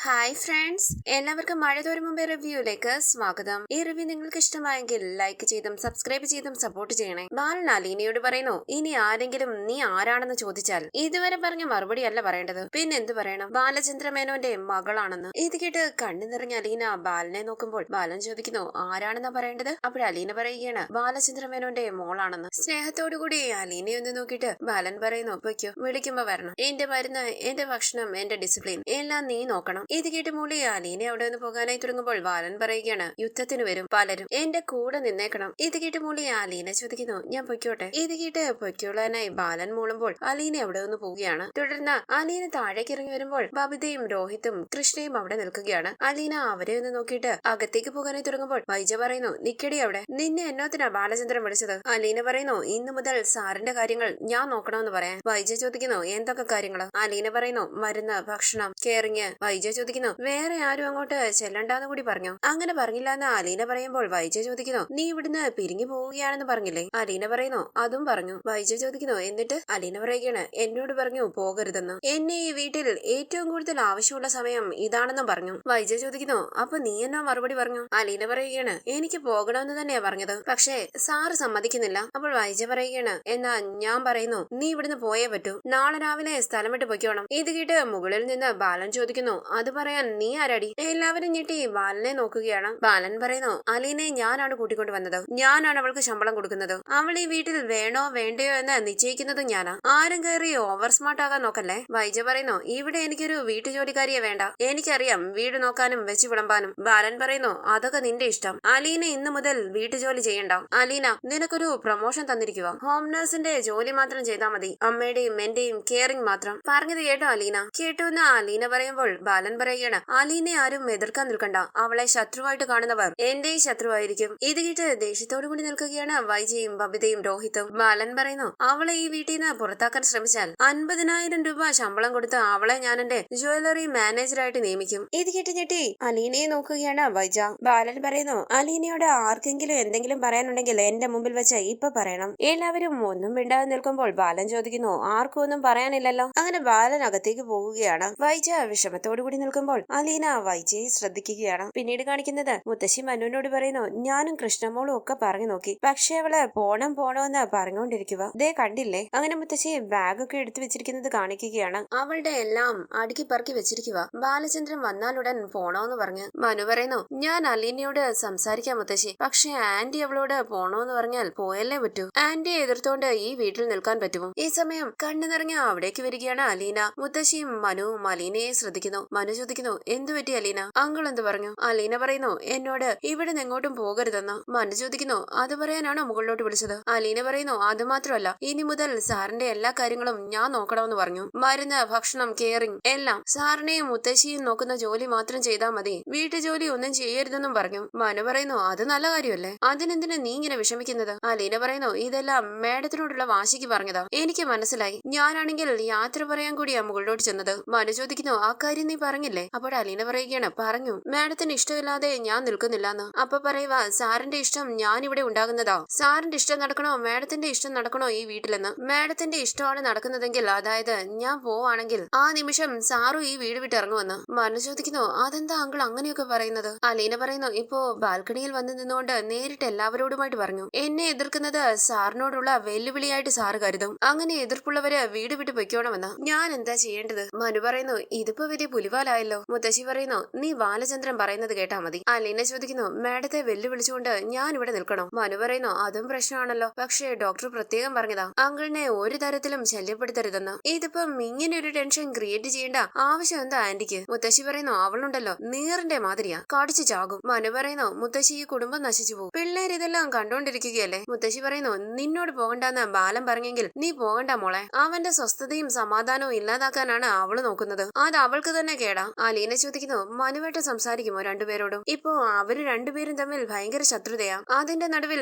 Hi friends, എല്ലാവർക്കും മഴ തോരും മുമ്പേ റിവ്യൂയിലേക്ക് സ്വാഗതം. ഈ റിവ്യൂ നിങ്ങൾക്ക് ഇഷ്ടമായെങ്കിൽ ലൈക്ക് ചെയ്തും സബ്സ്ക്രൈബ് ചെയ്തും സപ്പോർട്ട് ചെയ്യണേ. ബാലൻ അലീനയോട് പറയുന്നു, ഇനി ആരെങ്കിലും നീ ആരാണെന്ന് ചോദിച്ചാൽ ഇതുവരെ പറഞ്ഞ മറുപടി അല്ല പറയേണ്ടത്, പിന്നെ എന്ത് പറയണം, ബാലചന്ദ്ര മേനോന്റെ മകളാണെന്ന്. ഇത് കേട്ട് കണ്ണു നിറഞ്ഞ അലീന ബാലനെ നോക്കുമ്പോൾ ബാലൻ ചോദിക്കുന്നു, ആരാണെന്നാ പറയേണ്ടത്? അപ്പോൾ അലീന പറയുകയാണ്, ബാലചന്ദ്ര മേനോന്റെ മോളാണെന്ന്. സ്നേഹത്തോടുകൂടി അലീനയൊന്ന് നോക്കിയിട്ട് ബാലൻ പറയുന്നു, പൊയ്ക്കോ, വിളിക്കുമ്പോ വരണം. എന്റെ മരുന്ന്, എന്റെ ഭക്ഷണം, എന്റെ ഡിസിപ്ലിൻ എല്ലാം നീ നോക്കണം. ഇത് കേട്ട് മൂളി അലീന അവിടെ നിന്ന് പോകാനായി തുടങ്ങുമ്പോൾ ബാലൻ പറയുകയാണ്, യുദ്ധത്തിന് വരും പലരും, എന്റെ കൂടെ നിന്നേക്കണം. ഇത് കേട്ട് മൂളി അലീന ചോദിക്കുന്നു, ഞാൻ പൊയ്ക്കോട്ടെ? ഇത് കേട്ട് പൊയ്ക്കോളാനായി ബാലൻ മൂളുമ്പോൾ അലീന അവിടെ നിന്ന് പോവുകയാണ്. തുടർന്ന് അലീന താഴേക്ക് ഇറങ്ങി വരുമ്പോൾ ബബിതയും രോഹിത്തും കൃഷ്ണയും അവിടെ നിൽക്കുകയാണ്. അലീന അവരെ ഒന്ന് നോക്കിയിട്ട് അകത്തേക്ക് പോകാനായി തുടങ്ങുമ്പോൾ വൈജ പറയുന്നു, നിക്കടി അവിടെ, നിന്നെ എന്നോത്തിനാ ബാലചന്ദ്രൻ വിളിച്ചത്? അലീന പറയുന്നു, ഇന്നു മുതൽ സാറിന്റെ കാര്യങ്ങൾ ഞാൻ നോക്കണമെന്ന് പറയാൻ. വൈജ ചോദിക്കുന്നു, എന്തൊക്കെ കാര്യങ്ങള്? അലീന പറയുന്നു, മരുന്ന്, ഭക്ഷണം, കെയറിങ്. വൈജ ചോദിക്കുന്നു, വേറെ ആരും അങ്ങോട്ട് ചെല്ലണ്ടാന്ന് കൂടി പറഞ്ഞു? അങ്ങനെ പറഞ്ഞില്ല എന്ന് അലീന പറയുമ്പോൾ വൈജ ചോദിക്കുന്നു, നീ ഇവിടുന്ന് പിരിഞ്ഞു പോവുകയാണെന്ന് പറഞ്ഞില്ലേ? അലീന പറയുന്നു, അതും പറഞ്ഞു. വൈജ ചോദിക്കുന്നു, എന്നിട്ട്? അലീന പറയുകയാണ്, എന്നോട് പറഞ്ഞു പോകരുതെന്ന്. എന്നെ ഈ വീട്ടിൽ ഏറ്റവും കൂടുതൽ ആവശ്യമുള്ള സമയം ഇതാണെന്നും പറഞ്ഞു. വൈജ ചോദിക്കുന്നു, അപ്പൊ നീ എന്നോ മറുപടി പറഞ്ഞു? അലീന പറയുകയാണ്, എനിക്ക് പോകണമെന്ന് തന്നെയാ പറഞ്ഞത്, പക്ഷേ സാറ് സമ്മതിക്കുന്നില്ല. അപ്പോൾ വൈജ പറയുകയാണ്, എന്നാ ഞാൻ പറയുന്നു, നീ ഇവിടുന്ന് പോയേ പറ്റൂ. നാളെ രാവിലെ സ്ഥലം വിട്ട് പൊയ്ക്കോണം. ഇത് കേട്ട് മുകളിൽ നിന്ന് ബാലൻ ചോദിക്കുന്നു, അത് പറയാൻ നീ ആരാടി? എല്ലാവരും ഞെട്ടി ബാലനെ നോക്കുകയാണ്. ബാലൻ പറയുന്നു, അലീനെ ഞാനാണ് കൂട്ടിക്കൊണ്ട് വന്നത്, ഞാനാണ് അവൾക്ക് ശമ്പളം കൊടുക്കുന്നത്. അവൾ ഈ വീട്ടിൽ വേണോ വേണ്ടയോ എന്ന് നിശ്ചയിക്കുന്നത് ഞാനാ. ആരും കയറി ഓവർ സ്മാർട്ട് ആകാൻ നോക്കല്ലേ. വൈജ പറയുന്നു, ഇവിടെ എനിക്കൊരു വീട്ടുജോലിക്കാരിയെ വേണ്ട, എനിക്കറിയാം വീട് നോക്കാനും വെച്ചു വിളമ്പാനും. ബാലൻ പറയുന്നു, അതൊക്കെ നിന്റെ ഇഷ്ടം. അലീന ഇന്നു മുതൽ വീട്ടുജോലി ചെയ്യണ്ട. അലീന, നിനക്കൊരു പ്രൊമോഷൻ തന്നിരിക്കുക, ഹോം നഴ്സിന്റെ ജോലി മാത്രം ചെയ്താൽ മതി, അമ്മയുടെയും എന്റെയും കെയറിംഗ് മാത്രം. പറഞ്ഞത് കേട്ടോ അലീന? കേട്ടു എന്ന് അലീന പറയുമ്പോൾ ബാലൻ പറയുകയാണ്, അലീനെ ആരും എതിർക്കാൻ നിൽക്കണ്ട, അവളെ ശത്രുവായിട്ട് കാണുന്നവർ എന്റെയും ശത്രുവായിരിക്കും. ഇത് കേട്ട് ദേഷ്യത്തോടു കൂടി നിൽക്കുകയാണ് വൈജയും ബബിതയും രോഹിത്തും. ബാലൻ പറയുന്നു, അവളെ ഈ വീട്ടിൽ നിന്ന് പുറത്താക്കാൻ ശ്രമിച്ചാൽ 50,000 രൂപ ശമ്പളം കൊടുത്ത് അവളെ ഞാൻ എന്റെ ജ്വല്ലറി മാനേജറായിട്ട് നിയമിക്കും. ഇത് കേട്ട് ഞെട്ടി അലീനയെ നോക്കുകയാണ് വൈജ. ബാലൻ പറയുന്നു, അലീനയോട് ആർക്കെങ്കിലും എന്തെങ്കിലും പറയാനുണ്ടെങ്കിൽ എന്റെ മുമ്പിൽ വെച്ച് ഇപ്പൊ പറയണം. എല്ലാവരും ഒന്നും മിണ്ടാതെ നിൽക്കുമ്പോൾ ബാലൻ ചോദിക്കുന്നു, ആർക്കും ഒന്നും പറയാനില്ലല്ലോ? അങ്ങനെ ബാലൻ അകത്തേക്ക് പോവുകയാണ്. വൈജ വിഷമത്തോടു കൂടി നിൽക്കുമ്പോൾ അലീന വൈജയെ ശ്രദ്ധിക്കുകയാണ്. പിന്നീട് കാണിക്കുന്നത് മുത്തശ്ശി മനുവിനോട് പറയുന്നു, ഞാനും കൃഷ്ണമോളും ഒക്കെ പറഞ്ഞു നോക്കി, പക്ഷെ അവള് പോണോന്ന് പറഞ്ഞുകൊണ്ടിരിക്കുക. ദേ കണ്ടില്ലേ? അങ്ങനെ മുത്തശ്ശി ബാഗൊക്കെ എടുത്തു വെച്ചിരിക്കുന്നത് കാണിക്കുകയാണ്. അവളുടെ എല്ലാം അടുക്കി പറക്കി വെച്ചിരിക്കുക. ബാലചന്ദ്രൻ വന്നാലുടൻ പോണോന്ന് പറഞ്ഞു. മനു പറയുന്നു, ഞാൻ അലീനയോട് സംസാരിക്കാം മുത്തശ്ശി, പക്ഷെ ആന്റി അവളോട് പോണോന്ന് പറഞ്ഞാൽ പോയല്ലേ പറ്റൂ. ആന്റിയെ എതിർത്തോണ്ട് ഈ വീട്ടിൽ നിൽക്കാൻ പറ്റുമോ? ഈ സമയം കണ്ണു നിറഞ്ഞ അവിടേക്ക് വരികയാണ് അലീന. മുത്തശ്ശിയും മനുവും അലീനയെ ശ്രദ്ധിക്കുന്നു. മനു ചോദിക്കുന്നു, എന്തു പറ്റി അലീന? അങ്കിൾ എന്ത് പറഞ്ഞു? അലീന പറയുന്നു, എന്നോട് ഇവിടെ എങ്ങോട്ടും പോകരുതെന്ന്. മനു ചോദിക്കുന്നു, അത് പറയാനാണോ മുകളിലോട്ട് വിളിച്ചത്? അലീന പറയുന്നു, അത് മാത്രമല്ല, ഇനി മുതൽ സാറിന്റെ എല്ലാ കാര്യങ്ങളും ഞാൻ നോക്കണമെന്ന് പറഞ്ഞു. മരുന്ന്, ഭക്ഷണം, കെയറിംഗ് എല്ലാം സാറിനെയും മുത്തശ്ശിയും നോക്കുന്ന ജോലി മാത്രം ചെയ്താൽ മതി, വീട്ടുജോലി ഒന്നും ചെയ്യരുതെന്നും പറഞ്ഞു. മനു പറയുന്നു, അത് നല്ല കാര്യമല്ലേ, അതിനെന്തിനാ നീ ഇങ്ങനെ വിഷമിക്കുന്നത്? അലീന പറയുന്നു, ഇതെല്ലാം മേഡത്തിനോടുള്ള വാശിക്ക് പറഞ്ഞതാ, എനിക്ക് മനസ്സിലായി. ഞാനാണെങ്കിൽ യാത്ര പറയാൻ കൂടിയാ മുകളിലോട്ട് ചെന്നത്. മനു ചോദിക്കുന്നു, ആ കാര്യം നീ പറഞ്ഞില്ലേ? അപ്പോൾ അലീന പറയുകയാണ്, പറഞ്ഞു, മാഡത്തിന് ഇഷ്ടമില്ലാതെ ഞാൻ നിൽക്കുന്നില്ലെന്ന്. അപ്പൊ പറയുക, സാറിന്റെ ഇഷ്ടം ഞാൻ ഇവിടെ ഉണ്ടാകുന്നതാ. സാറിന്റെ ഇഷ്ടം നടക്കണോ മാഡത്തിന്റെ ഇഷ്ടം നടക്കണോ ഈ വീട്ടിലെന്ന്? മാഡത്തിന്റെ ഇഷ്ടമാണ് നടക്കുന്നതെങ്കിൽ, അതായത് ഞാൻ പോവാണെങ്കിൽ ആ നിമിഷം സാറും ഈ വീട് വിട്ട് ഇറങ്ങുമെന്ന്. മനു ചോദിക്കുന്നു, അതെന്താ അങ്കിൾ അങ്ങനെയൊക്കെ പറയുന്നത്? അലീന പറയുന്നു, ഇപ്പോ ബാൽക്കണിയിൽ വന്ന് നിന്നുകൊണ്ട് നേരിട്ട് എല്ലാവരോടുമായിട്ട് പറഞ്ഞു, എന്നെ എതിർക്കുന്നത് സാറിനോടുള്ള വെല്ലുവിളിയായിട്ട് സാറ് കരുതും, അങ്ങനെ എതിർപ്പുള്ളവര് വീട് വിട്ട് പൊയ്ക്കോണമെന്ന്. ഞാൻ എന്താ ചെയ്യേണ്ടത്? മനു പറയുന്നു, ഇതിപ്പോ വലിയ പുലിവാലായല്ലോ. മുത്തശ്ശി പറയുന്നു, നീ ബാലചന്ദ്രൻ പറയുന്നത് കേട്ടാ മതി. അലീന ചോദിക്കുന്നു, മാഡത്തെ വെല്ലുവിളിച്ചുകൊണ്ട് ഞാൻ ഇവിടെ നിൽക്കണോ? മനു പറയുന്നു, അതും പ്രശ്നമാണല്ലോ, പക്ഷേ ഡോക്ടർ പ്രത്യേകം പറഞ്ഞതാ അങ്കിളിനെ ഒരു തരത്തിലും ശല്യപ്പെടുത്തരുതെന്ന്. ഇതിപ്പം ഇങ്ങനെ ഒരു ടെൻഷൻ ക്രിയേറ്റ് ചെയ്യേണ്ട ആവശ്യം എന്താ ആന്റിക്ക്? മുത്തശ്ശി പറയുന്നു, അവളുണ്ടല്ലോ നീറിന്റെ മാതിരിയാ, കടിച്ചു ചാകും. മനു പറയുന്നു, മുത്തശ്ശി ഈ കുടുംബം നശിച്ചു പോകും, പിള്ളേർ ഇതെല്ലാം കണ്ടോണ്ടിരിക്കുകയല്ലേ. മുത്തശ്ശി പറയുന്നു, നിന്നോട് പോകണ്ടെന്ന് ബാലൻ പറഞ്ഞെങ്കിൽ നീ പോകണ്ട മോളെ, അവന്റെ സ്വസ്ഥതയും സമാധാനവും ഇല്ലാതാക്കാനാണ് അവള് നോക്കുന്നത്, അത് അവൾക്ക് തന്നെ കേടാ. അലീന ചോദിക്കുന്നു, മനുവായിട്ട് സംസാരിക്കുമോ രണ്ടുപേരോടും? ഇപ്പോ അവര് രണ്ടുപേരും തമ്മിൽ ഭയങ്കര ശത്രുതയാ, അതിന്റെ നടുവിൽ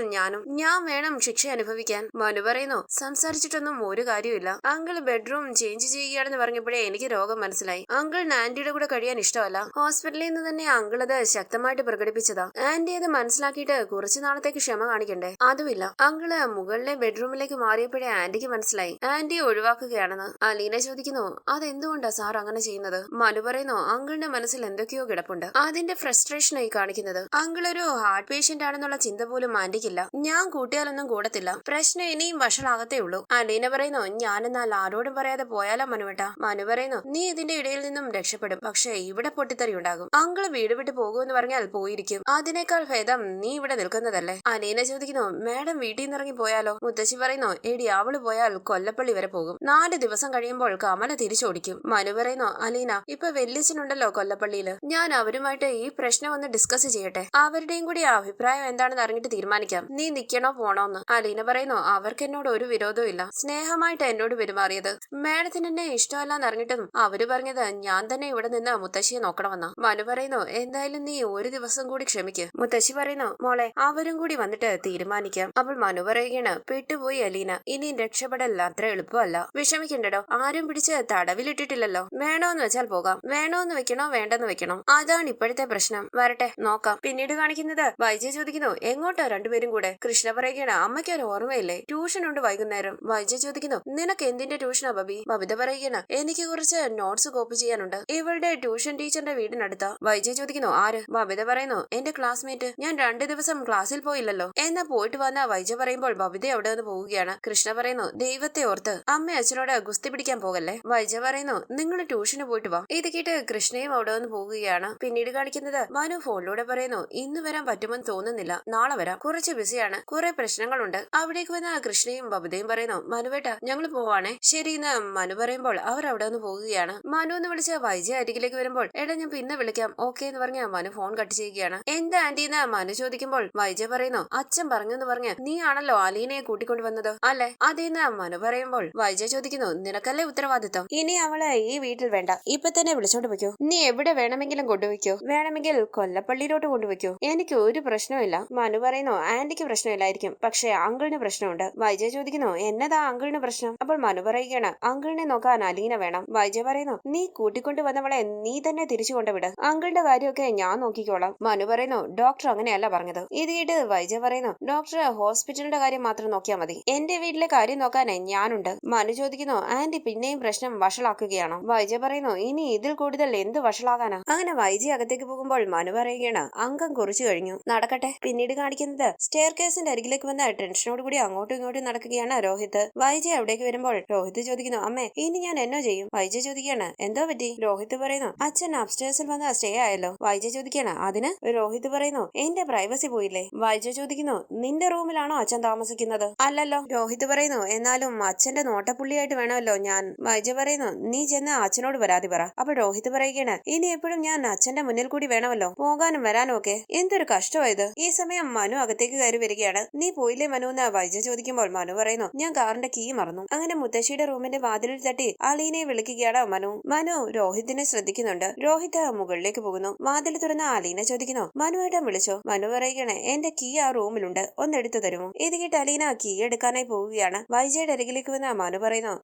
ഞാൻ വേണം ശിക്ഷ അനുഭവിക്കാൻ. മനു പറയുന്നു, സംസാരിച്ചിട്ടൊന്നും ഒരു കാര്യമില്ല, അങ്കിൾ ബെഡ്റൂം ചേഞ്ച് ചെയ്യുകയാണെന്ന് പറഞ്ഞപ്പോഴേ എനിക്ക് രോഗം മനസ്സിലായി. അങ്കിളിന് ആന്റിയുടെ കൂടെ കഴിയാൻ ഇഷ്ടമല്ല, ഹോസ്പിറ്റലിൽ നിന്ന് തന്നെ അങ്കിൾ അത് ശക്തമായിട്ട് പ്രകടിപ്പിച്ചതാ. ആന്റി അത് മനസ്സിലാക്കിയിട്ട് കുറച്ചു നാളത്തേക്ക് ക്ഷമ കാണിക്കണ്ടേ? അതുമില്ല, അങ്കിള് മുകളിലെ ബെഡ്റൂമിലേക്ക് മാറിയപ്പോഴേ ആന്റിക്ക് മനസ്സിലായി ആന്റി ഒഴിവാക്കുകയാണെന്ന്. അലീന ചോദിക്കുന്നു, അതെന്തുകൊണ്ടാ സാർ അങ്ങനെ ചെയ്യുന്നത്? മനു പറയുന്നു, പറയുന്നു അങ്കിളിന്റെ മനസ്സിൽ എന്തൊക്കെയോ കിടപ്പുണ്ട്. അതിന്റെ ഫ്രസ്ട്രേഷനായി കാണിക്കുന്നത്. അങ്കിൾ ഒരു ഹാർട്ട് പേഷ്യന്റ് ആണെന്നുള്ള ചിന്ത പോലും ആന്റിക്കില്ല. ഞാൻ കൂട്ടിയാലൊന്നും കൂടത്തില്ല. പ്രശ്നം ഇനിയും വഷളാകത്തേ ഉള്ളൂ. അലീന പറയുന്നു ഞാനെന്നാൽ ആരോടും പറയാതെ പോയാലോ മനുവേട്ട. മനു പറയുന്നു നീ ഇതിന്റെ ഇടയിൽ നിന്നും രക്ഷപ്പെടും. പക്ഷേ ഇവിടെ പൊട്ടിത്തെറി ഉണ്ടാകും. അങ്കിള് വീട് വിട്ട് പോകുമെന്ന് പറഞ്ഞാൽ പോയിരിക്കും. അതിനേക്കാൾ ഭേദം നീ ഇവിടെ നിൽക്കുന്നതല്ലേ. അലീന ചോദിക്കുന്നു മാഡം വീട്ടിൽ നിന്ന് ഇറങ്ങി പോയാലോ. മുത്തശ്ശി പറയുന്നു എടി അവള് പോയാൽ കൊല്ലപ്പള്ളി വരെ പോകും. 4 ദിവസം കഴിയുമ്പോൾ കമല തിരിച്ചോടിക്കും. മനു പറയുന്നു അലീന ഇപ്പൊ വെല്ലിച്ചനുണ്ടല്ലോ കൊല്ലപ്പള്ളിയില്. ഞാൻ അവരുമായിട്ട് ഈ പ്രശ്നം ഒന്ന് ഡിസ്കസ് ചെയ്യട്ടെ. അവരുടെയും കൂടി അഭിപ്രായം എന്താണെന്ന് അറിഞ്ഞിട്ട് തീരുമാനിക്കാം. നീ നിക്കണോ പോണോന്ന്. അലീന പറയുന്നു അവർക്ക് എന്നോട് ഒരു വിരോധവും ഇല്ല. സ്നേഹമായിട്ട് എന്നോട് പെരുമാറിയത്. മാഡത്തിന് എന്നെ ഇഷ്ടമല്ലാന്ന് അറിഞ്ഞിട്ടും അവര് പറഞ്ഞത് ഞാൻ തന്നെ ഇവിടെ നിന്ന് മുത്തശ്ശിയെ നോക്കണമെന്ന. മനു പറയുന്നു എന്തായാലും നീ ഒരു ദിവസം കൂടി ക്ഷമിക്ക്. മുത്തശ്ശി പറയുന്നു മോളെ അവരും കൂടി വന്നിട്ട് തീരുമാനിക്കാം. അപ്പോൾ മനു പറയുകയാണ് പെട്ടുപോയി അലീന. ഇനി രക്ഷപ്പെടൽ അത്ര എളുപ്പമല്ല. വിഷമിക്കണ്ടോ. ആരും പിടിച്ച് തടവിലിട്ടിട്ടില്ലല്ലോ. വേണോന്ന് വെച്ചാൽ പോകാം. വേണോന്ന് വെക്കണോ വേണ്ടെന്ന് വെക്കണോ അതാണ് ഇപ്പോഴത്തെ പ്രശ്നം. വരട്ടെ നോക്കാം. പിന്നീട് കാണിക്കുന്നത് വൈജയ ചോദിക്കുന്നു എങ്ങോട്ടാ രണ്ടുപേരും കൂടെ. കൃഷ്ണ പറയുകയാണ് അമ്മയ്ക്ക് ഒരു ഓർമ്മയില്ലേ ട്യൂഷൻ ഉണ്ട് വൈകുന്നേരം. വൈജയ ചോദിക്കുന്നു നിനക്ക് എന്തിന്റെ ട്യൂഷനാ ബബി. ബബിത പറയുകയാണ് എനിക്ക് കുറച്ച് നോട്ട്സ് കോപ്പി ചെയ്യാനുണ്ട്. ഇവളുടെ ട്യൂഷൻ ടീച്ചറിന്റെ വീടിനടുത്താ. വൈജയ ചോദിക്കുന്നു ആര്. ബബിത പറയുന്നു എന്റെ ക്ലാസ്മേറ്റ്. ഞാൻ 2 ദിവസം ക്ലാസ്സിൽ പോയില്ലല്ലോ. എന്നാ പോയിട്ട് വന്ന വൈജയ പറയുമ്പോൾ ബബിത അവിടെ നിന്ന് പോവുകയാണ്. കൃഷ്ണ പറയുന്നു ദൈവത്തെ ഓർത്ത് അമ്മ അച്ഛനോട് ഗുസ്തി പിടിക്കാൻ പോകല്ലേ. വൈജ പറയുന്നു നിങ്ങൾ ട്യൂഷന് പോയിട്ട് വാ. ഇത് കേട്ട് കൃഷ്ണയും അവിടെ നിന്ന് പോവുകയാണ്. പിന്നീട് കാണിക്കുന്നത് മനു ഫോണിലൂടെ പറയുന്നു ഇന്ന് വരാൻ പറ്റുമെന്ന് തോന്നുന്നില്ല. നാളെ വരാം. കുറച്ച് ബിസിയാണ്. കുറെ പ്രശ്നങ്ങളുണ്ട്. അവിടേക്ക് വന്ന കൃഷ്ണയും ബബിതയും പറയുന്നു മനുവേട്ട ഞങ്ങൾ പോവാണേ. ശരി എന്ന് മനു പറയുമ്പോൾ അവർ അവിടെ നിന്ന് പോവുകയാണ്. മനു എന്ന് വിളിച്ച വൈജ അരികിലേക്ക് വരുമ്പോൾ എടാ ഞാൻ പിന്നെ വിളിക്കാം ഓക്കെ എന്ന് പറഞ്ഞ മനു ഫോൺ കട്ട് ചെയ്യുകയാണ്. എന്താ ആന്റി എന്ന് മനു ചോദിക്കുമ്പോൾ വൈജ പറയുന്നു അച്ഛൻ പറഞ്ഞു എന്ന് പറഞ്ഞ് നീ ആണല്ലോ അലീനയെ കൂട്ടിക്കൊണ്ടു വന്നത് അല്ലെ. അതേന്ന് മനു പറയുമ്പോൾ വൈജ ചോദിക്കുന്നു നിനക്കല്ലേ ഉത്തരവാദിത്തം. ഇനി അവളെ ഈ വീട്ടിൽ വേണ്ട. ഇപ്പൊ തന്നെ വിളിച്ചോണ്ട് വെക്കോ. നീ എവിടെ വേണമെങ്കിലും കൊണ്ടുവയ്ക്കോ. വേണമെങ്കിൽ കൊല്ലപ്പള്ളിയിലോട്ട് കൊണ്ടുവയ്ക്കോ. എനിക്ക് ഒരു പ്രശ്നമില്ല. മനു പറയുന്നു ആന്റിക്ക് പ്രശ്നമില്ലായിരിക്കും പക്ഷെ അങ്കിളിന് പ്രശ്നമുണ്ട്. വൈജ ചോദിക്കുന്നു എന്നതാ അങ്കിളിന് പ്രശ്നം. അപ്പോൾ മനു പറയുകയാണ് അങ്കിളിനെ നോക്കാൻ അലീന വേണം. വൈജ പറയുന്നു നീ കൂട്ടിക്കൊണ്ടു വന്നവളെ നീ തന്നെ തിരിച്ചു കൊണ്ടുവിട്. അങ്കിളിന്റെ കാര്യമൊക്കെ ഞാൻ നോക്കിക്കോളാം. മനു പറയുന്നു ഡോക്ടർ അങ്ങനെയല്ല പറഞ്ഞത്. ഇത് കേട്ട് വൈജ പറയുന്നു ഡോക്ടർ ഹോസ്പിറ്റലിന്റെ കാര്യം മാത്രം നോക്കിയാൽ മതി. എന്റെ വീട്ടിലെ കാര്യം നോക്കാനേ ഞാനുണ്ട്. മനു ചോദിക്കുന്നു ആന്റി പിന്നെയും പ്രശ്നം വഷളാക്കുകയാണോ. വൈജ പറയുന്നു ഇനി ഇതിൽ കൂടുതൽ എന്ത് വഷളാകാനാ. അങ്ങനെ വൈജ അകത്തേക്ക് പോകുമ്പോൾ മനു പറയുകയാണ് അംഗം കുറിച്ചു കഴിഞ്ഞു നടക്കട്ടെ. പിന്നീട് കാണിക്കുന്നത് സ്റ്റെയർ കേസിന്റെ അരികിലേക്ക് വന്ന ടെൻഷനോട് കൂടി അങ്ങോട്ടും ഇങ്ങോട്ടും നടക്കുകയാണ് രോഹിത്. വൈജ അവിടേക്ക് വരുമ്പോൾ രോഹിത് ചോദിക്കുന്നു അമ്മേ ഇനി ഞാൻ എന്നോ ചെയ്യും. വൈജ ചോദിക്കുകയാണ് എന്തോ പറ്റി. രോഹിത് പറയുന്നു അച്ഛൻ അപ്സ്റ്റേഴ്സിൽ വന്ന് സ്റ്റേ ആയല്ലോ. വൈജ ചോദിക്കുകയാണ് അതിന്. രോഹിത് പറയുന്നു എന്റെ പ്രൈവസി പോയില്ലേ. വൈജ ചോദിക്കുന്നു നിന്റെ റൂമിലാണോ അച്ഛൻ താമസിക്കുന്നത്. അല്ലല്ലോ. രോഹിത് പറയുന്നു എന്നാലും അച്ഛന്റെ നോട്ടപ്പുള്ളിയായിട്ട് വേണമല്ലോ ഞാൻ. വൈജ പറയുന്നു നീ ചെന്ന് അച്ഛനോട് പരാതി പറ. അപ്പോൾ രോഹിത് പറയുകയാണ് ഇനി എപ്പോഴും ഞാൻ അച്ഛന്റെ മുന്നിൽ കൂടി വേണമല്ലോ പോകാനും വരാനും ഒക്കെ. എന്തൊരു കഷ്ടമായത്. ഈ സമയം മനു അകത്തേക്ക് കയറി വരികയാണ്. നീ പോയില്ലേ മനു എന്ന് വൈജ ചോദിക്കുമ്പോൾ മനു പറയുന്നു ഞാൻ കാറിന്റെ കീ മറന്നു. അങ്ങനെ മുത്തശ്ശിയുടെ റൂമിന്റെ വാതിലിൽ തട്ടി അലീനയെ വിളിക്കുകയാണ് മനു. മനു രോഹിത്തിനെ ശ്രദ്ധിക്കുന്നുണ്ട്. രോഹിത് മുകളിലേക്ക് പോകുന്നു. വാതിൽ തുറന്ന അലീന ചോദിക്കുന്നു മനുവേട്ടൻ വിളിച്ചോ. മനു പറയുകയാണ് എന്റെ കീ ആ റൂമിലുണ്ട് ഒന്ന് എടുത്തു തരുമോ. ഇത് കേട്ട് അലീന കീ എടുക്കാനായി പോവുകയാണ്. വൈജയുടെ അരികിലേക്ക് വന്ന മനു പറയുന്നു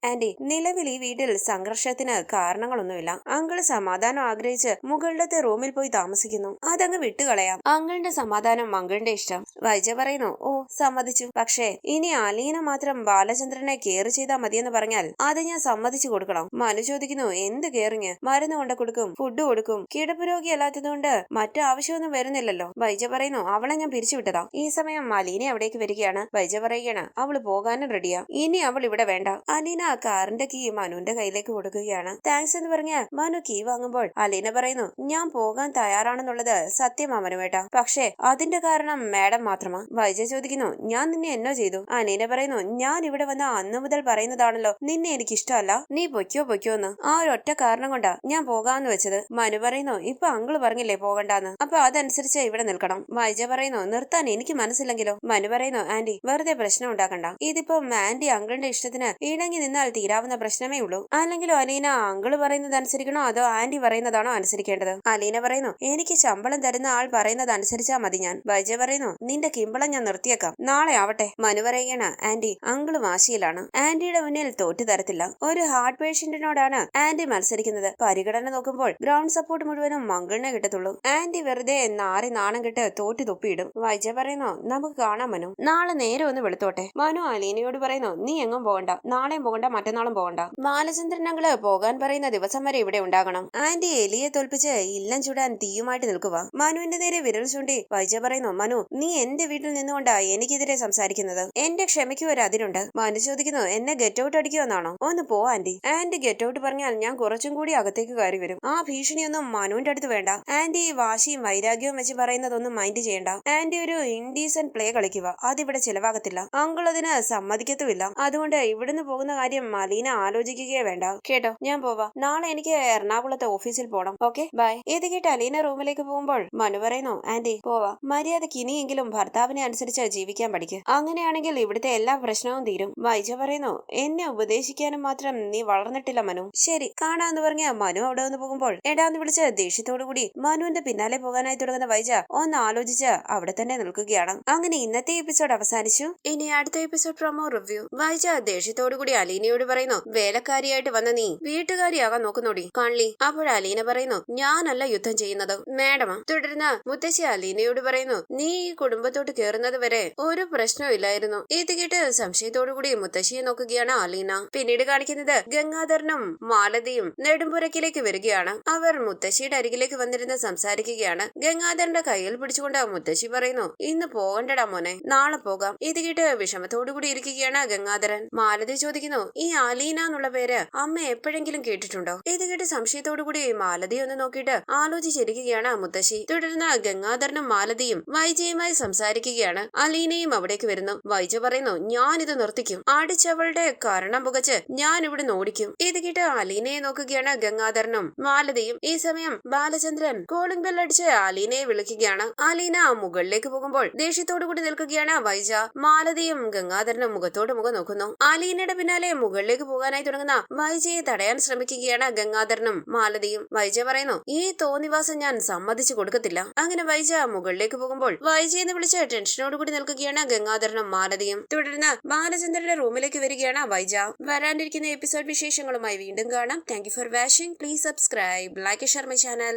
ആന്റി നിലവിൽ ഈ വീട്ടിൽ സംഘർഷത്തിന് കാരണങ്ങളൊന്നുമില്ല. അങ്കിള് സമാധാനം ആഗ്രഹിച്ച് മുകളിലത്തെ റൂമിൽ പോയി താമസിക്കുന്നു. അതങ്ങ് വിട്ടുകളയാം. അങ്കിളിന്റെ സമാധാനം അങ്കിളിന്റെ ഇഷ്ടം. വൈജ പറയുന്നു ഓ സമ്മതിച്ചു. പക്ഷേ ഇനി അലീന മാത്രം ബാലചന്ദ്രനെ കെയർ ചെയ്താൽ മതിയെന്ന് പറഞ്ഞാൽ അത് ഞാൻ സമ്മതിച്ചു കൊടുക്കണം. മനു ചോദിക്കുന്നു എന്ത് കെയറിങ്. മരുന്ന് കൊണ്ട് കൊടുക്കും ഫുഡ് കൊടുക്കും. കിടപ്പ് രോഗി അല്ലാത്തതുകൊണ്ട് മറ്റു ആവശ്യമൊന്നും വരുന്നില്ലല്ലോ. വൈജ പറയുന്നു അവളെ ഞാൻ പിരിച്ചുവിട്ടതാ. ഈ സമയം അലീന അവിടേക്ക് വരികയാണ്. വൈജ പറയുകയാണ് അവള് പോകാനും റെഡിയാ. ഇനി അവൾ ഇവിടെ വേണ്ട. അലീന ആ കാറിന്റെ കീ മനുവിന്റെ കയ്യിലേക്ക് കൊടുക്കുകയാണ്. താങ്ക്സ് എന്ന് പറഞ്ഞ മനു കീ വാങ്ങുമ്പോൾ അലീന പറയുന്നു ഞാൻ പോകാൻ തയ്യാറാണെന്നുള്ളത് സത്യമാ മനുവേട്ട. പക്ഷേ അതിന്റെ കാരണം മാഡം മാത്രമാ. വൈജ ചോദിക്കുന്നു ഞാൻ നിന്നെ എന്നോ ചെയ്തു. അലീന പറയുന്നു ഞാൻ ഇവിടെ വന്ന അന്നു മുതൽ പറയുന്നതാണല്ലോ നിന്നെ എനിക്ക് ഇഷ്ടമല്ല നീ പൊയ്ക്കോന്ന്. ആ ഒരൊറ്റ കാരണം കൊണ്ടാ ഞാൻ പോകാന്ന് വെച്ചത്. മനു പറയുന്നു ഇപ്പൊ അങ്കിള് പറഞ്ഞില്ലേ പോകണ്ടാന്ന്. അപ്പൊ അതനുസരിച്ച് ഇവിടെ നിൽക്കണം. വൈജ പറയുന്നു നിർത്താൻ എനിക്ക് മനസ്സില്ലെങ്കിലോ. മനു പറയുന്നു ആന്റി വെറുതെ പ്രശ്നം ഉണ്ടാക്കണ്ട. ഇതിപ്പോ ആന്റി അങ്കിളിന്റെ ഇഷ്ടത്തിന് ഇണങ്ങി നിന്നാൽ തീരാവുന്ന പ്രശ്നമേ ഉള്ളൂ. അല്ലെങ്കിലോ അലീന അങ്കിള് പറയുന്നത് അനുസരിക്കണോ അതോ ആന്റി പറയുന്നതാണോ അനുസരിക്കേണ്ടത്. അലീന പറയുന്നു എനിക്ക് ശമ്പളം തരുന്ന ആൾ പറയുന്നത് അനുസരിച്ചാ മതി ഞാൻ. വൈജ പറയുന്നു നിന്റെ കിമ്പളം ഞാൻ നിർത്തിയേക്കാം നാളെ ആവട്ടെ. മനു പറയുകയാണ് ആന്റി അങ്കിള് വാശിയിലാണ്. ആന്റിയുടെ മുന്നിൽ തോറ്റു തരത്തില്ല. ഒരു ഹാർട്ട് പേഷ്യന്റിനോടാണ് ആന്റി മത്സരിക്കുന്നത്. പരിഗണന നോക്കുമ്പോൾ ഗ്രൗണ്ട് സപ്പോർട്ട് മുഴുവനും അങ്കിളിനെ കിട്ടത്തുള്ളൂ. ആന്റി വെറുതെ നാറി നാണം കെട്ട് തോറ്റു തൊപ്പിയിടും. വൈജ പറയുന്നു നമുക്ക് കാണാം മനു നാളെ നേരെ ഒന്ന് വെളുത്തോട്ടെ. മനു അലീനയോട് പറയുന്നു നീ എങ്ങും പോകണ്ട. നാളെയും പോകണ്ട മറ്റന്നാളും പോകണ്ട. ബാലചന്ദ്രൻ അങ്കിള് പോകാൻ പറയുന്ന ദിവസം വരെ ഇവിടെ ഉണ്ടാകണം. വേണം. ആന്റി എലിയെ തോൽപ്പിച്ച് ഇല്ലം ചൂടാൻ തീയുമായിട്ട് നിൽക്കുക. മനുവിന്റെ നേരെ വിരൽ ചൂണ്ടി വൈജ പറയുന്നു, മനു നീ എന്റെ വീട്ടിൽ നിന്നുകൊണ്ടാ എനിക്കെതിരെ സംസാരിക്കുന്നത്. എന്റെ ക്ഷമയ്ക്ക് ഒരു അതിരുണ്ട്. മനു ചോദിക്കുന്നു, എന്നെ ഗെറ്റ് ഔട്ട് അടിക്കുമെന്നാണോ? ഒന്ന് പോ ആന്റി. ആന്റി ഗെറ്റ് ഔട്ട് പറഞ്ഞാൽ ഞാൻ കുറച്ചും കൂടി അകത്തേക്ക് കയറി വരും. ആ ഭീഷണിയൊന്നും മനുവിന്റെ അടുത്ത് വേണ്ട. ആന്റി വാശിയും വൈരാഗ്യവും വെച്ച് പറയുന്നതൊന്നും മൈൻഡ് ചെയ്യണ്ട. ആന്റി ഒരു ഇൻഡീസന്റ് പ്ലേ കളിക്കുക. അതിവിടെ ചിലവാകത്തില്ല. അങ്കിൾ അതിന് സമ്മതിക്കത്തുമില്ല. അതുകൊണ്ട് ഇവിടുന്ന് പോകുന്ന കാര്യം അലീന ആലോചിക്കുകയേ വേണ്ട. കേട്ടോ, ഞാൻ പോവാ. നാളെ എനിക്ക് എറണാകുളത്തെ ഓഫീസിൽ പോണം. Okay, bye. ഇത് കേട്ട് അലീന റൂമിലേക്ക് പോകുമ്പോൾ മനു പറയുന്നു, ആന്റി പോവാ. മര്യാദക്ക് ഇനിയെങ്കിലും ഭർത്താവിനെ അനുസരിച്ച് ജീവിക്കാൻ പഠിക്ക്. അങ്ങനെയാണെങ്കിൽ ഇവിടുത്തെ എല്ലാ പ്രശ്നവും തീരും. വൈജ പറയുന്നു, എന്നെ ഉപദേശിക്കാനും മാത്രം നീ വളർന്നിട്ടില്ല മനു. ശരി, കാണാന്ന് പറഞ്ഞ മനു അവിടെ വന്ന് പോകുമ്പോൾ എടാന്ന് വിളിച്ച് ദേഷ്യത്തോടുകൂടി മനുവിന്റെ പിന്നാലെ പോകാനായി തുടങ്ങുന്ന വൈജ ഒന്ന് ആലോചിച്ച് അവിടെ തന്നെ നിൽക്കുകയാണ്. അങ്ങനെ ഇന്നത്തെ എപ്പിസോഡ് അവസാനിച്ചു. ഇനി അടുത്ത എപ്പിസോഡ് പ്രൊമോ റിവ്യൂ. വൈജ ദേഷ്യത്തോടുകൂടി അലീനയോട് പറയുന്നു, വേലക്കാരിയായിട്ട് വന്ന നീ വീട്ടുകാരിയാകാൻ നോക്കുന്നോടി കൺലി. അപ്പോൾ അലീന പറയുന്നു, ഞാനല്ല യുദ്ധം ചെയ്യുന്നത് മാഡമാ. തുടർന്ന് മുത്തശ്ശി അലീനയോട് പറയുന്നു, നീ ഈ കുടുംബത്തോട്ട് കയറുന്നത് വരെ ഒരു പ്രശ്നമില്ലായിരുന്നു. ഇത് കേട്ട് സംശയത്തോടുകൂടി മുത്തശ്ശിയെ നോക്കുകയാണ് അലീന. പിന്നീട് കാണിക്കുന്നത് ഗംഗാധരനും മാലതിയും നെടുമ്പുരക്കിലേക്ക് വരികയാണ്. അവർ മുത്തശ്ശിയുടെ അരികിലേക്ക് വന്നിരുന്ന് സംസാരിക്കുകയാണ്. ഗംഗാധരന്റെ കയ്യിൽ പിടിച്ചുകൊണ്ട് മുത്തശ്ശി പറയുന്നു, ഇന്ന് പോകണ്ടടാ മോനെ, നാളെ പോകാം. ഇത് കേട്ട് വിഷമത്തോടുകൂടി ഇരിക്കുകയാണ് ഗംഗാധരൻ. മാലതി ചോദിക്കുന്നു, ഈ അലീന എന്നുള്ള പേര് അമ്മ എപ്പോഴെങ്കിലും കേട്ടിട്ടുണ്ടോ? ഇത് കേട്ട് സംശയത്തോടുകൂടി മാലതി ഒന്ന് നോക്കിയിട്ട് ആലോചിച്ചിരിക്കുകയാണ് മുത്തശ്ശി. തുടർന്ന് ഗംഗാധരനും മാലതിയും വൈജയുമായി സംസാരിക്കുകയാണ്. അലീനയും അവിടേക്ക് വരുന്നു. വൈജ പറയുന്നു, ഞാനിത് നിർത്തിക്കും. അടിച്ചവളുടെ കരണം പുകച്ച് ഞാൻ ഇവിടെ ഓടിക്കും. ഇത് കേട്ട് അലീനയെ നോക്കുകയാണ് ഗംഗാധരനും മാലതിയും. ഈ സമയം ബാലചന്ദ്രൻ കോളിംഗ് ബെൽ അടിച്ച് അലീനയെ വിളിക്കുകയാണ്. അലീന മുകളിലേക്ക് പോകുമ്പോൾ ദേഷ്യത്തോടുകൂടി നിൽക്കുകയാണ് വൈജ. മാലതിയും ഗംഗാധരനും മുഖത്തോട് മുഖം നോക്കുന്നു. അലീനയുടെ പിന്നാലെ മുകളിലേക്ക് പോകാനായി തുടങ്ങുന്ന വൈജയെ തടയാൻ ശ്രമിക്കുകയാണ് ഗംഗാധരനും മാലതിയും. വൈജ പറയുന്നു, ഈ തോന്നിവാസം ഞാൻ സമ്മതിച്ചു കൊടുക്കത്തില്ല. അങ്ങനെ വൈജ മുകളിലേക്ക് പോകുമ്പോൾ വൈജയെന്ന് വിളിച്ച് ടെൻഷനോടുകൂടി നിൽക്കുകയാണ് ഗംഗാധരനും മാലതിയും. തുടർന്ന് ബാലചന്ദ്രന്റെ റൂമിലേക്ക് വരികയാണ് വൈജ. വരാനിരിക്കുന്ന എപ്പിസോഡ് വിശേഷങ്ങളുമായി വീണ്ടും കാണാം. Thank you for watching. Please subscribe, like, share my channel.